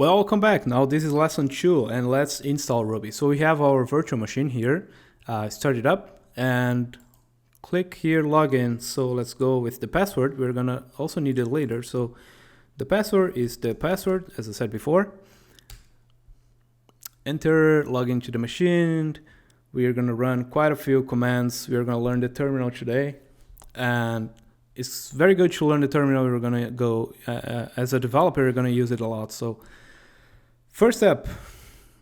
Welcome back. Now this is lesson 2 and let's install Ruby. So we have our virtual machine here. Start it up and click here login. So let's go with the password. We're gonna also need it later. So the password is the password, as I said before. Enter, log into the machine. We are gonna run quite a few commands. We are gonna learn the terminal today, and it's very good to learn the terminal. We're gonna go as a developer, you're gonna use it a lot. So first step,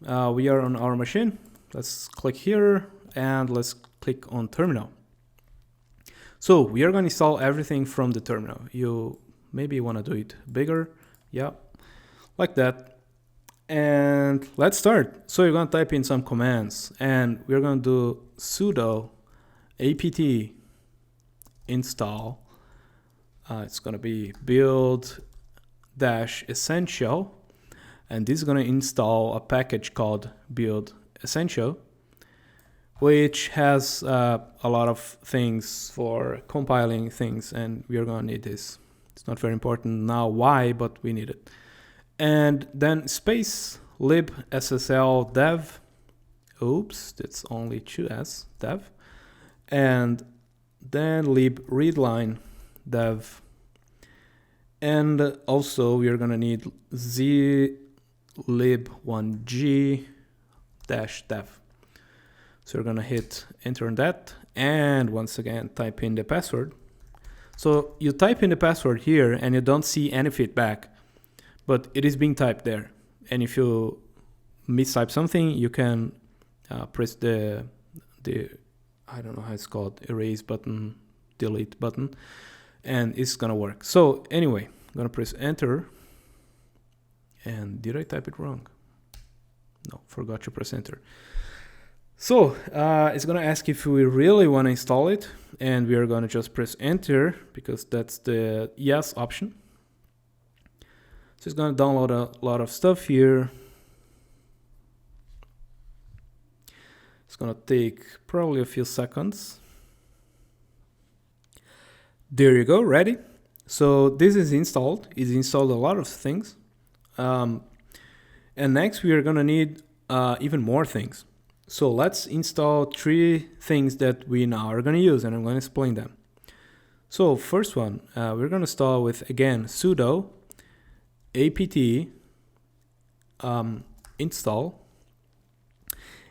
we are on our machine. Let's click here and let's click on terminal. So we are going to install everything from the terminal. You maybe want to do it bigger. Yeah, like that. And let's start. So you're going to type in some commands and we're going to do sudo apt install. It's going to be build-essential. And this is going to install a package called build essential, which has a lot of things for compiling things, and we are going to need this. It's not very important now why, but we need it. And then space libssl dev. Oops, that's only 2s dev. And then lib readline dev. And also we are going to need zlib1g dev. So we're gonna hit enter on that, and once again type in the password. So you type in the password here and you don't see any feedback, but it is being typed there. And if you mistype something, you can press the I don't know how it's called, erase button, delete button, and it's gonna work. So anyway, I'm gonna press enter. And did I type it wrong? No, forgot to press enter. So it's going to ask if we really want to install it. And we are going to just press enter because that's the yes option. So it's going to download a lot of stuff here. It's going to take probably a few seconds. There you go, ready. So this is installed. It's installed a lot of things. And next we are going to need even more things. So let's install 3 things that we now are going to use, and I'm going to explain them. So first one, we're going to start with, again, sudo apt install.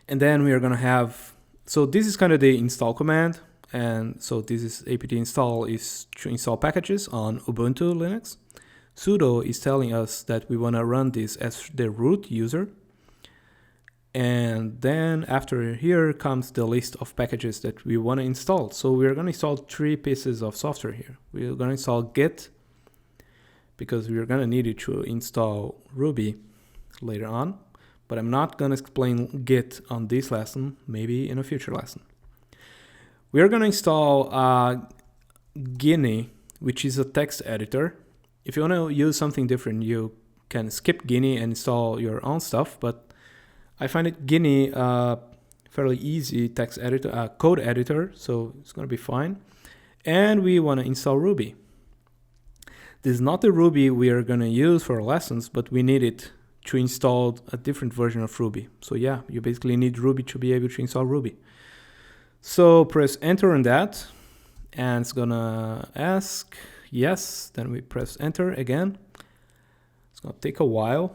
And then we are going to have, so this is kind of the install command. And so this is apt install is to install packages on Ubuntu Linux. Sudo is telling us that we want to run this as the root user. And then after here comes the list of packages that we want to install. So we're going to install 3 pieces of software here. We're going to install Git because we're going to need it to install Ruby later on. But I'm not going to explain Git on this lesson, maybe in a future lesson. We're going to install Guinea, which is a text editor. If you want to use something different, you can skip Guinea and install your own stuff, but I find it Guinea fairly easy text editor, code editor, so it's going to be fine. And we want to install Ruby. This is not the Ruby we are going to use for lessons, but we need it to install a different version of Ruby. So yeah, you basically need Ruby to be able to install Ruby. So press enter on that, and it's going to ask yes, then we press enter again. It's going to take a while.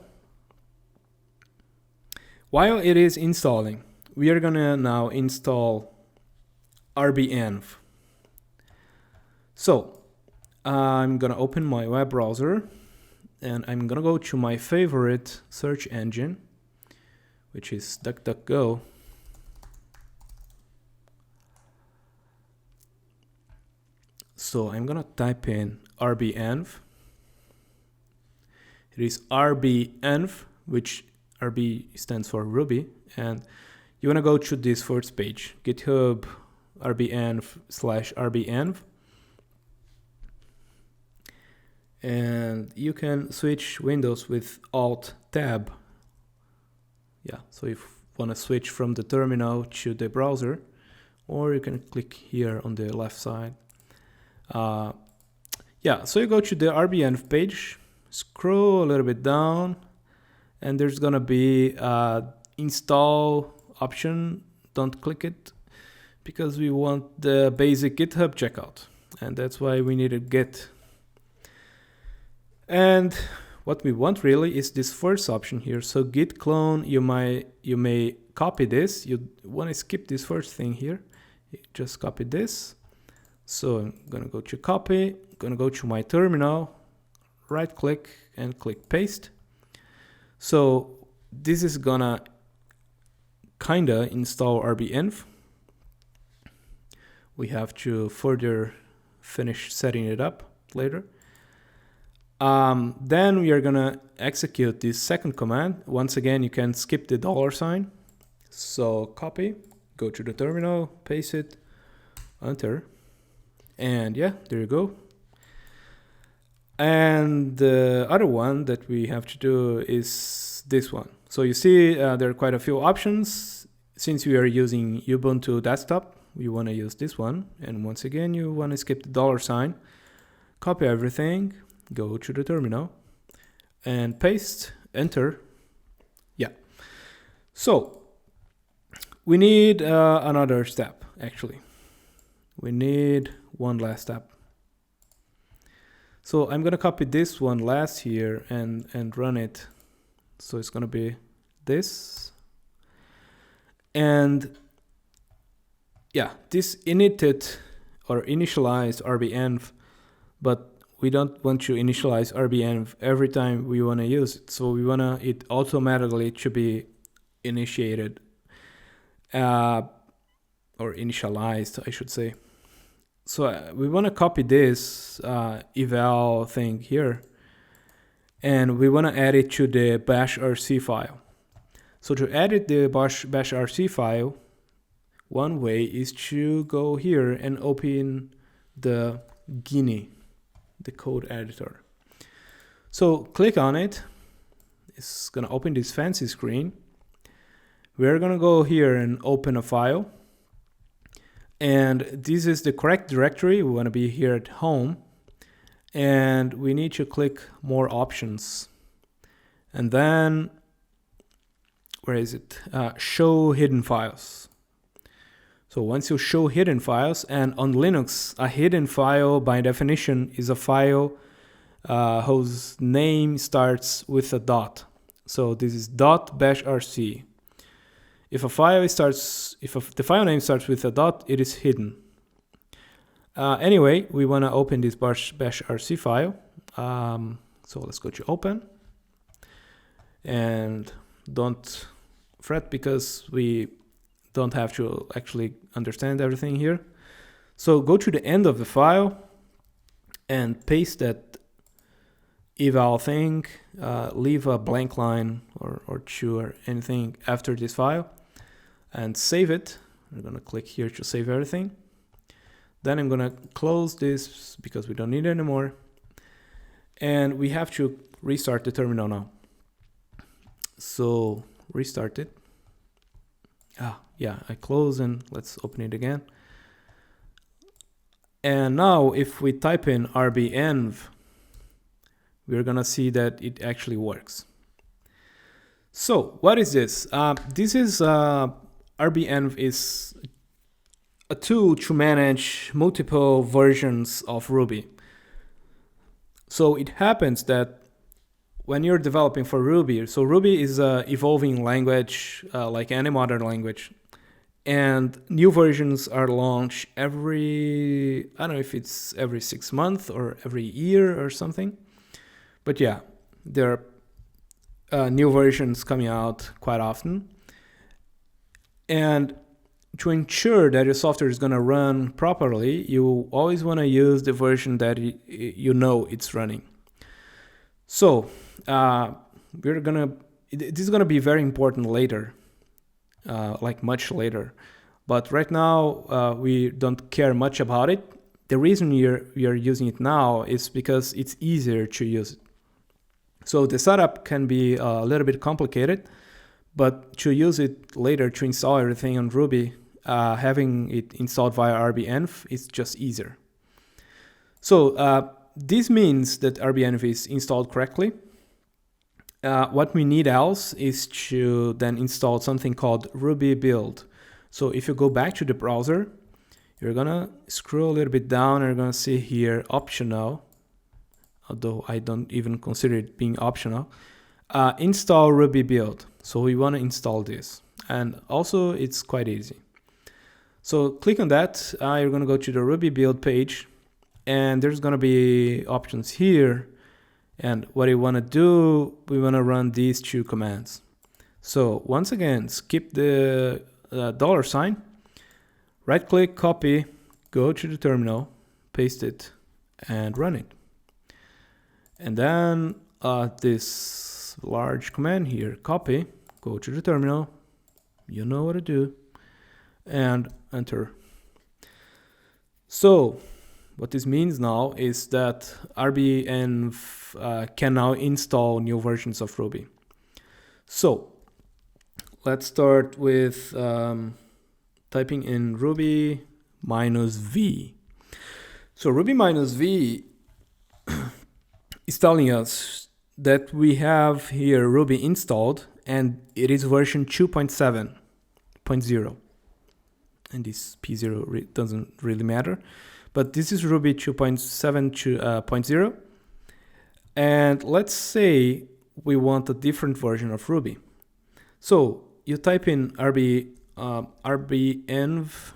While it is installing, we are going to now install rbenv. So I'm going to open my web browser and I'm going to go to my favorite search engine, which is DuckDuckGo. So I'm going to type in rbenv. It is rbenv, which RB stands for Ruby, and you want to go to this first page, GitHub rbenv/rbenv, and you can switch windows with Alt-Tab. Yeah, so if you want to switch from the terminal to the browser, or you can click here on the left side. Yeah, so you go to the rbenv page, scroll a little bit down, and there's gonna be install option. Don't click it because we want the basic GitHub checkout, and that's why we needed git. And what we want really is this first option here. So git clone, you may copy this. You want to skip this first thing here. Just copy this. So I'm gonna go to copy, gonna go to my terminal, right click and click paste. So this is gonna kinda install rbenv. We have to further finish setting it up later. Then we are gonna execute this second command. Once again, you can skip the $sign. So copy, go to the terminal, paste it, enter, and yeah, there you go. And the other one that we have to do is this one. So you see there are quite a few options. Since we are using Ubuntu desktop, we want to use this one. And once again, you want to skip the $sign, copy everything, go to the terminal and paste, enter. Yeah. So we need another step, actually. We need one last step. So I'm gonna copy this one last here and run it. So it's gonna be this. And yeah, this initted or initialized rbenv, but we don't want to initialize rbenv every time we want to use it. So we want it automatically to be initiated or initialized, I should say. So we want to copy this eval thing here, and we want to add it to the bashrc file. So to edit the bashrc file, one way is to go here and open the Guinea, the code editor. So click on it. It's gonna open this fancy screen. We're gonna go here and open a file. And this is the correct directory. We want to be here at home, and we need to click more options, and then where is it? Show hidden files. So once you show hidden files, and on Linux, a hidden file by definition is a file whose name starts with a dot. So this is .bashrc. If the file name starts with a dot, it is hidden. Anyway, we want to open this bashrc file. So let's go to open. And don't fret because we don't have to actually understand everything here. So go to the end of the file and paste that eval thing. Leave a blank line or two or anything after this file and save it. I'm gonna click here to save everything. Then I'm gonna close this because we don't need it anymore. And we have to restart the terminal now. So restart it. Yeah, I close and let's open it again. And now if we type in rbenv, we're gonna see that it actually works. So what is this? This is rbenv is a tool to manage multiple versions of Ruby. So it happens that when you're developing for Ruby, so Ruby is an evolving language like any modern language, and new versions are launched every, I don't know if it's every 6 months or every year or something, but yeah, there are new versions coming out quite often. And to ensure that your software is going to run properly, you always want to use the version that you know it's running. So this is going to be very important later, like much later. But right now, we don't care much about it. The reason we are using it now is because it's easier to use it. So the setup can be a little bit complicated, but to use it later to install everything on Ruby, having it installed via rbenv is just easier. So this means that rbenv is installed correctly. What we need else is to then install something called Ruby build. So if you go back to the browser, you're gonna scroll a little bit down and you're gonna see here optional, although I don't even consider it being optional. Install Ruby build. So we want to install this, and also it's quite easy. So click on that. You're gonna go to the Ruby build page, and there's gonna be options here. And what you want to do, we want to run these two commands. So once again, skip the $, right click, copy, go to the terminal, paste it, and run it. And then this large command here, copy, go to the terminal, you know what to do, and enter. So what this means now is that rbenv can now install new versions of Ruby. So let's start with typing in Ruby -v. So Ruby -v is telling us that we have here Ruby installed, and it is version 2.7.0. And this P0 doesn't really matter. But this is Ruby 2.7.0. And let's say we want a different version of Ruby. So you type in rbenv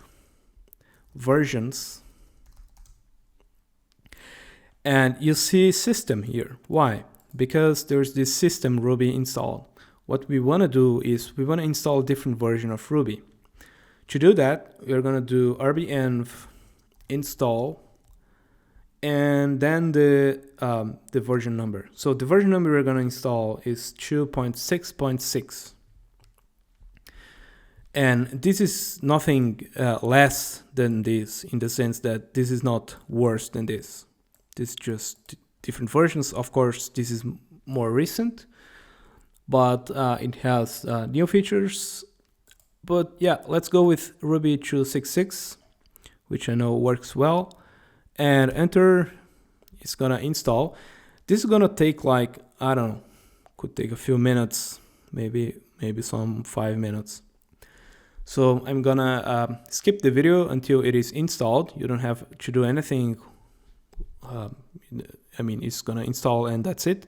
versions, and you see system here. Why? Because there's this system Ruby installed. What we want to do is we want to install a different version of Ruby. To do that, we're going to do rbenv install and then the version number. So the version number we're going to install is 2.6.6. And this is nothing less than this, in the sense that this is not worse than this. This is just different versions. Of course, this is more recent, but it has new features. But yeah, let's go with Ruby 2.6.6, which I know works well, and enter. It's gonna install. This is gonna take like, I don't know, could take a few minutes, maybe some 5 minutes. So I'm gonna skip the video until it is installed. You don't have to do anything. I mean, it's gonna install and that's it.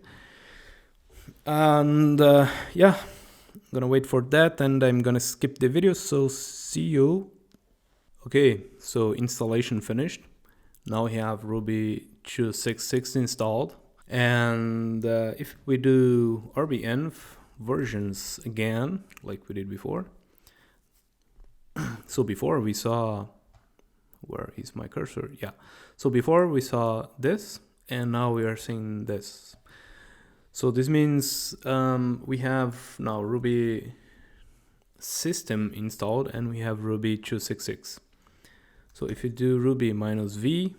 And yeah, I'm gonna wait for that, and I'm gonna skip the video. So see you. Okay, so installation finished. Now we have Ruby 2.6.6 installed. And if we do rbenv versions again, like we did before. So before we saw, where is my cursor? Yeah. So before we saw this, and now we are seeing this. So this means we have now Ruby system installed, and we have Ruby 2.6.6. So if you do Ruby -v,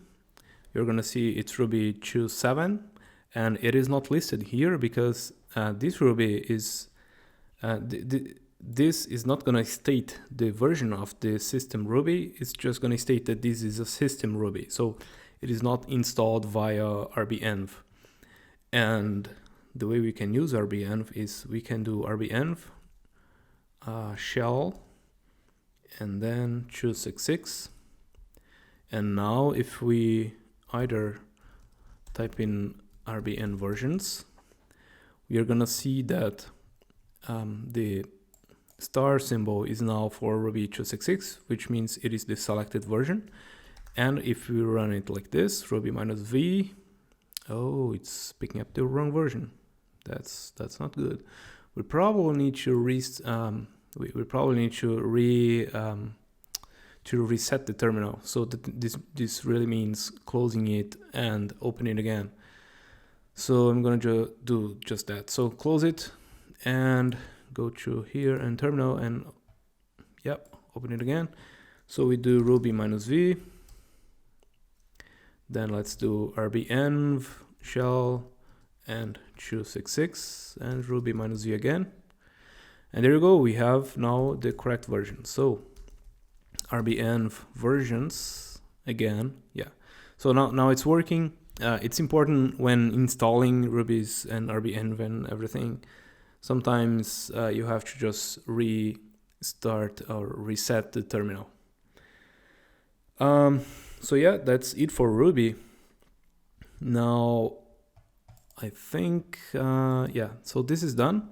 you're gonna see it's Ruby 2.7, and it is not listed here because this Ruby is this is not gonna state the version of the system Ruby. It's just gonna state that this is a system Ruby. So it is not installed via rbenv. And the way we can use rbenv is we can do rbenv shell and then 2.6.6. And now if we either type in rbenv versions, we are gonna see that the star symbol is now for Ruby 2.6.6, which means it is the selected version. And if we run it like this, Ruby -v, oh, it's picking up the wrong version. That's not good. We probably need to reset the terminal. So that this really means closing it and opening it again. So I'm gonna do just that. So close it and go to here and terminal, and yep, open it again. So we do Ruby -v. Then let's do rbenv shell and 2.6.6 and Ruby -v again. And there you go. We have now the correct version. So rbenv versions again. Yeah. So now it's working. it's important when installing Ruby's and rbenv and everything. Sometimes you have to just restart or reset the terminal. So yeah, that's it for Ruby. Now, I think, yeah, so this is done.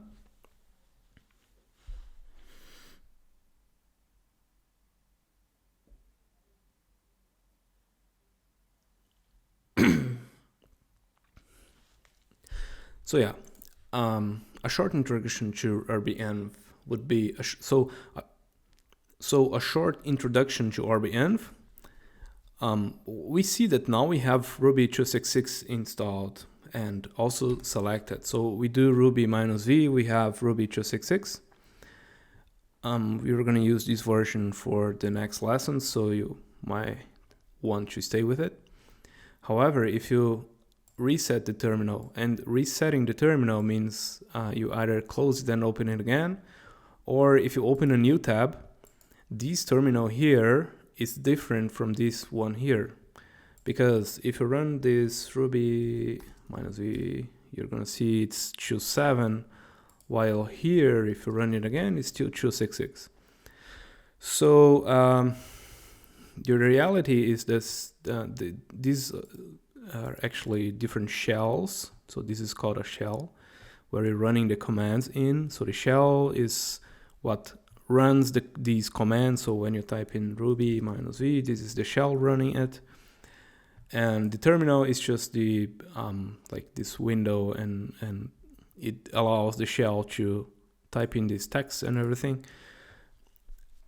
So yeah, a short introduction to rbenv would be, a short introduction to rbenv. We see that now we have Ruby 266 installed and also selected. So we do Ruby -v, we have Ruby 266. We're going to use this version for the next lesson, so you might want to stay with it. However, if you reset the terminal, and resetting the terminal means you either close it and open it again, or if you open a new tab, this terminal here is different from this one here, because if you run this Ruby -v, you're gonna see it's 2.7, while here, if you run it again, it's still 2.66. So the reality is this: these are actually different shells. So this is called a shell, where you're running the commands in. So the shell is what runs these commands. So when you type in Ruby -v, this is the shell running it. And the terminal is just the like this window, and it allows the shell to type in this text and everything.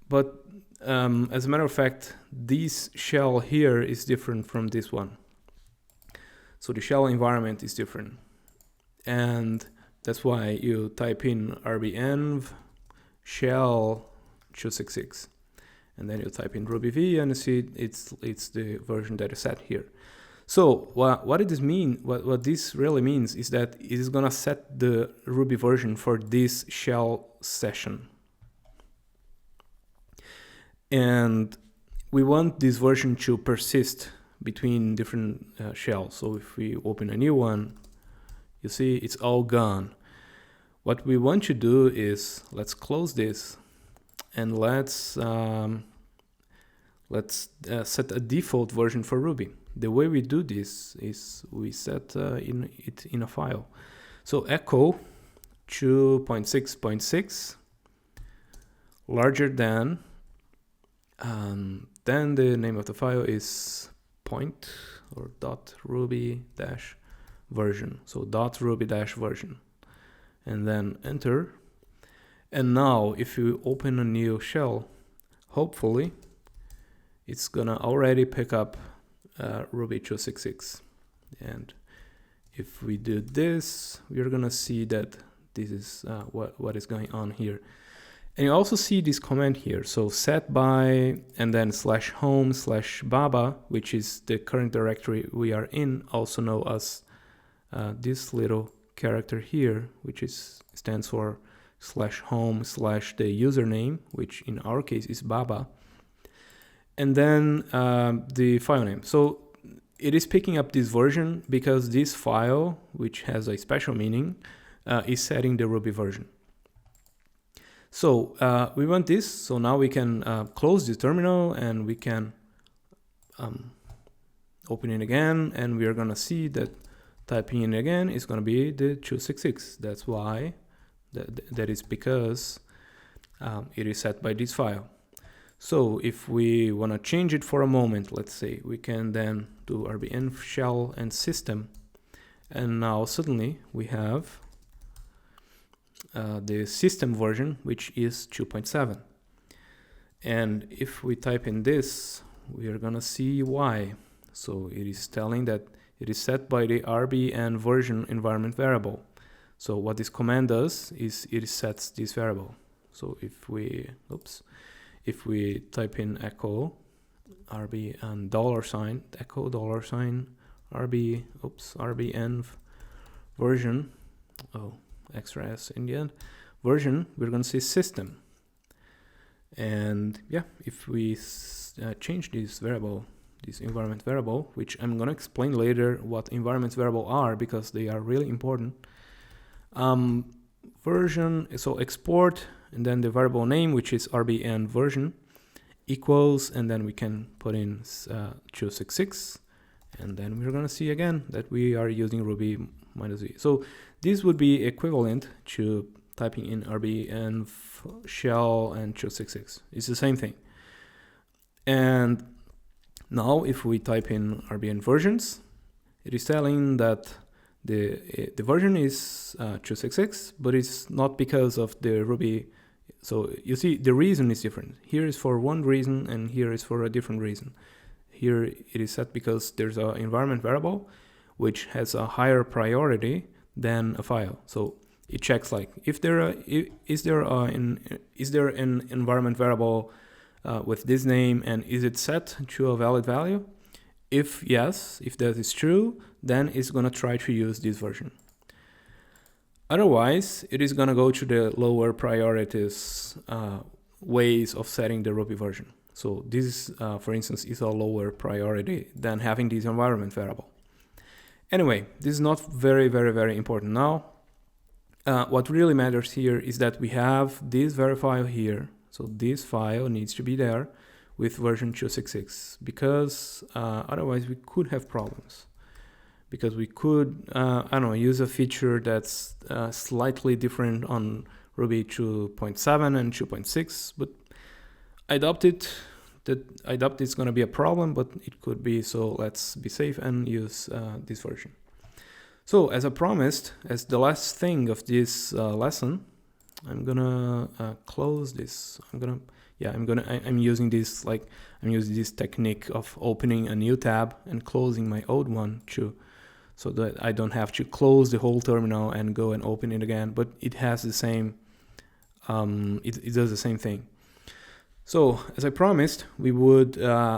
But as a matter of fact, this shell here is different from this one. So the shell environment is different. And that's why you type in rbenv shell 266. And then you type in rubyv and you see it's the version that is set here. So what does this mean? What this really means is that it is gonna set the Ruby version for this shell session. And we want this version to persist between different shells. So if we open a new one, you see it's all gone. What we want to do is, let's close this and let's set a default version for Ruby. The way we do this is we set it in a file. So echo 2.6.6 larger than, then the name of the file is point or .ruby-version. So .ruby-version, and then enter. And now if you open a new shell, hopefully it's gonna already pick up Ruby 266. And if we do this, we're gonna see that this is what is going on here. And you also see this command here. So set by and then /home/baba, which is the current directory we are in, also known as this little character here, which stands for /home/ the username, which in our case is baba. And then the file name. So it is picking up this version because this file, which has a special meaning, is setting the Ruby version. So we want this. So now we can close the terminal and we can open it again. And we are going to see that typing in again is going to be the 266. That's why, that is because it is set by this file. So if we want to change it for a moment, let's say, we can then do rbenv shell and system. And now suddenly we have the system version, which is 2.7. And if we type in this, we are going to see why. So it is telling that it is set by the rbenv version environment variable. So what this command does is it sets this variable. So if we, if we type in echo rb and $, echo $, rbenv version, extra s in the end, version, we're going to see system. And yeah, if we change this variable, this environment variable, which I'm gonna explain later what environment variable are because they are really important. Version, so export, and then the variable name, which is rbenv version, equals, and then we can put in 266, and then we're gonna see again that we are using Ruby -v. So this would be equivalent to typing in rbenv shell and 266. It's the same thing. And now if we type in rbenv versions, it is telling that the version is 266, but it's not because of the Ruby. So you see the reason is different. Here is for one reason and here is for a different reason. Here it is set because there's an environment variable which has a higher priority than a file. So it checks like is there an environment variable with this name, and is it set to a valid value? If yes, if that is true, then it's gonna try to use this version. Otherwise, it is gonna go to the lower priorities ways of setting the Ruby version. So this, for instance, is a lower priority than having this environment variable. Anyway, this is not very, very, very important now. What really matters here is that we have this file here. So this file needs to be there with version 266 because otherwise we could have problems. Because we could, I don't know, use a feature that's slightly different on Ruby 2.7 and 2.6, but I doubt it's going to be a problem, but it could be, so let's be safe and use this version. So as I promised, as the last thing of this lesson, I'm gonna close this. I'm using this technique of opening a new tab and closing my old one too, so that I don't have to close the whole terminal and go and open it again, but it has the same, it does the same thing. So as I promised, we would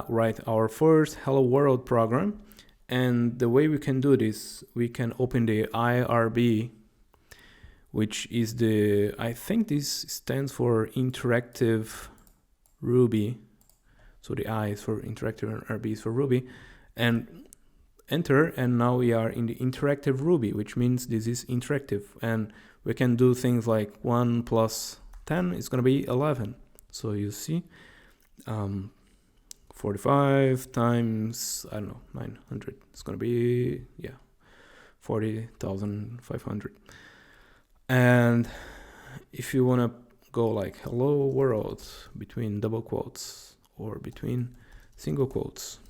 write our first Hello World program, and the way we can do this, we can open the IRB, which is I think this stands for Interactive Ruby. So the I is for interactive and RB is for Ruby, and enter, and now we are in the interactive Ruby, which means this is interactive, and we can do things like 1 plus 10 is going to be 11. So you see 45 times, I don't know, 900, it's going to be, yeah, 40,500. And if you want to go like hello world between double quotes or between single quotes,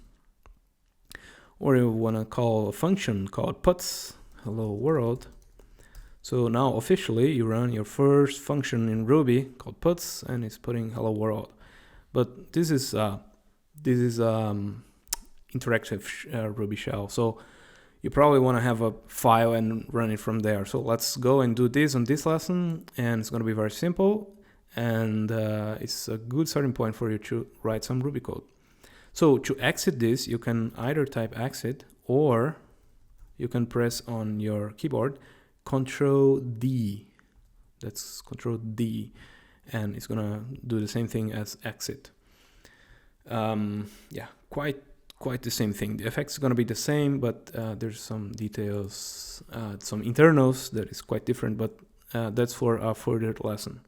or you want to call a function called puts hello world. So now officially you run your first function in Ruby called puts, and it's putting hello world. But this is interactive Ruby shell. So you probably want to have a file and run it from there. So let's go and do this on this lesson, and it's going to be very simple, and it's a good starting point for you to write some Ruby code. So to exit this, you can either type exit, or you can press on your keyboard Control D. That's Control D, and it's gonna do the same thing as exit. Yeah, quite the same thing. The effects is gonna be the same, but there's some details, some internals that is quite different, but that's for a further lesson.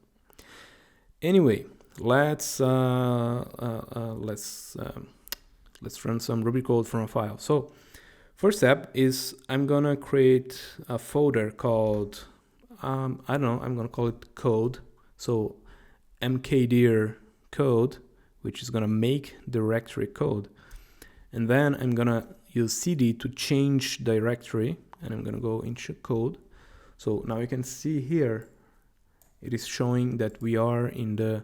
Anyway, let's run some Ruby code from a file. So first step is I'm gonna create a folder called I don't know, I'm gonna call it code. So mkdir code, which is gonna make directory code, and then I'm gonna use cd to change directory, and I'm gonna go into code. So now you can see here it is showing that we are in the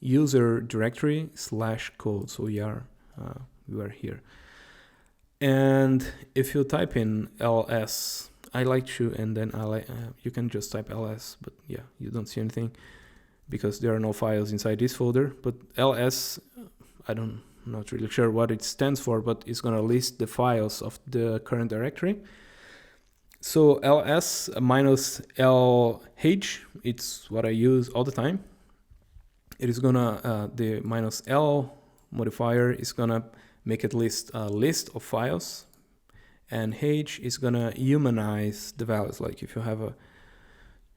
user directory /code. So we are here. And if you type in ls, I like to, and then you can just type ls, but yeah, you don't see anything because there are no files inside this folder. But ls, I'm not really sure what it stands for, but it's gonna list the files of the current directory. So ls -lh, it's what I use all the time. It is gonna the -l modifier is gonna make it list a list of files, and h is gonna humanize the values. Like if you have a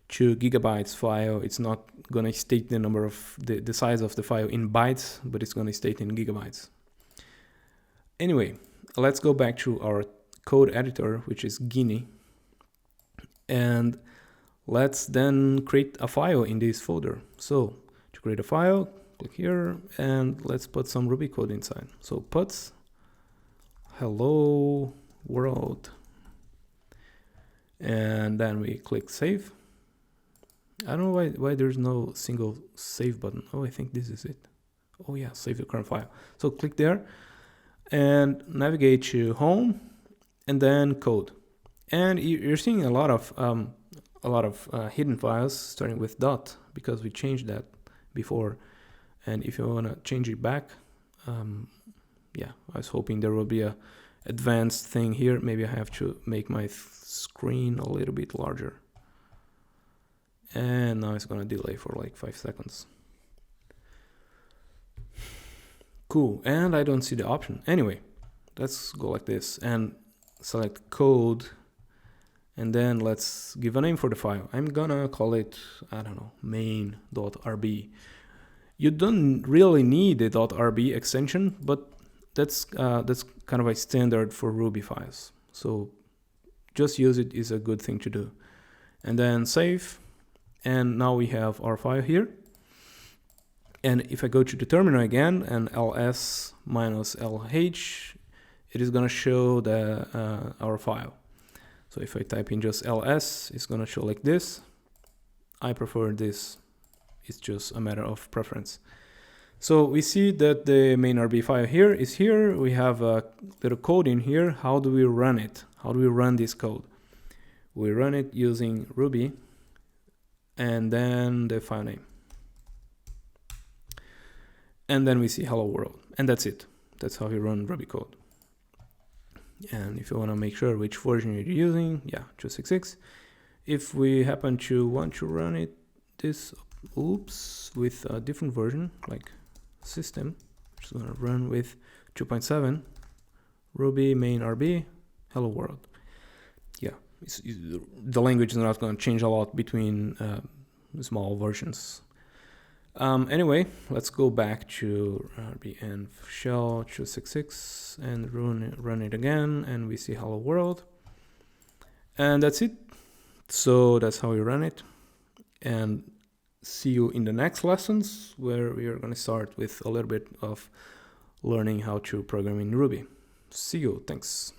2 gigabytes file, it's not gonna state the number of the size of the file in bytes, but it's gonna state in gigabytes. Anyway, let's go back to our code editor, which is Guinea, and let's then create a file in this folder. So to create a file, click here, and let's put some Ruby code inside. So puts hello world, and then we click save. I don't know why there's no single save button. Oh, I think this is it. Oh yeah, save the current file. So click there and navigate to home and then code. And you're seeing a lot of hidden files starting with dot, because we changed that before. And if you want to change it back, yeah, I was hoping there will be a advanced thing here. Maybe I have to make my screen a little bit larger. And now it's gonna delay for like 5 seconds. Cool, and I don't see the option. Anyway, let's go like this and select code, and then let's give a name for the file. I'm gonna call it, I don't know, main.rb. You don't really need a .rb extension, but that's kind of a standard for Ruby files. So just use it is a good thing to do. And then save. And now we have our file here. And if I go to the terminal again and ls -lh, it is going to show our file. So if I type in just ls, it's going to show like this. I prefer this. It's just a matter of preference. So we see that the main RB file here is here. We have a little code in here. How do we run it? How do we run this code? We run it using Ruby and then the file name. And then we see hello world, and that's it. That's how you run Ruby code. And if you want to make sure which version you're using, yeah, 266. If we happen to want to run it with a different version, like system, which is going to run with 2.7, Ruby main RB, hello world. Yeah, the language is not going to change a lot between small versions. Anyway, let's go back to rbenv shell 266 and run it again, and we see hello world. And that's it. So that's how we run it. And see you in the next lessons, where we are going to start with a little bit of learning how to program in Ruby. See you. Thanks.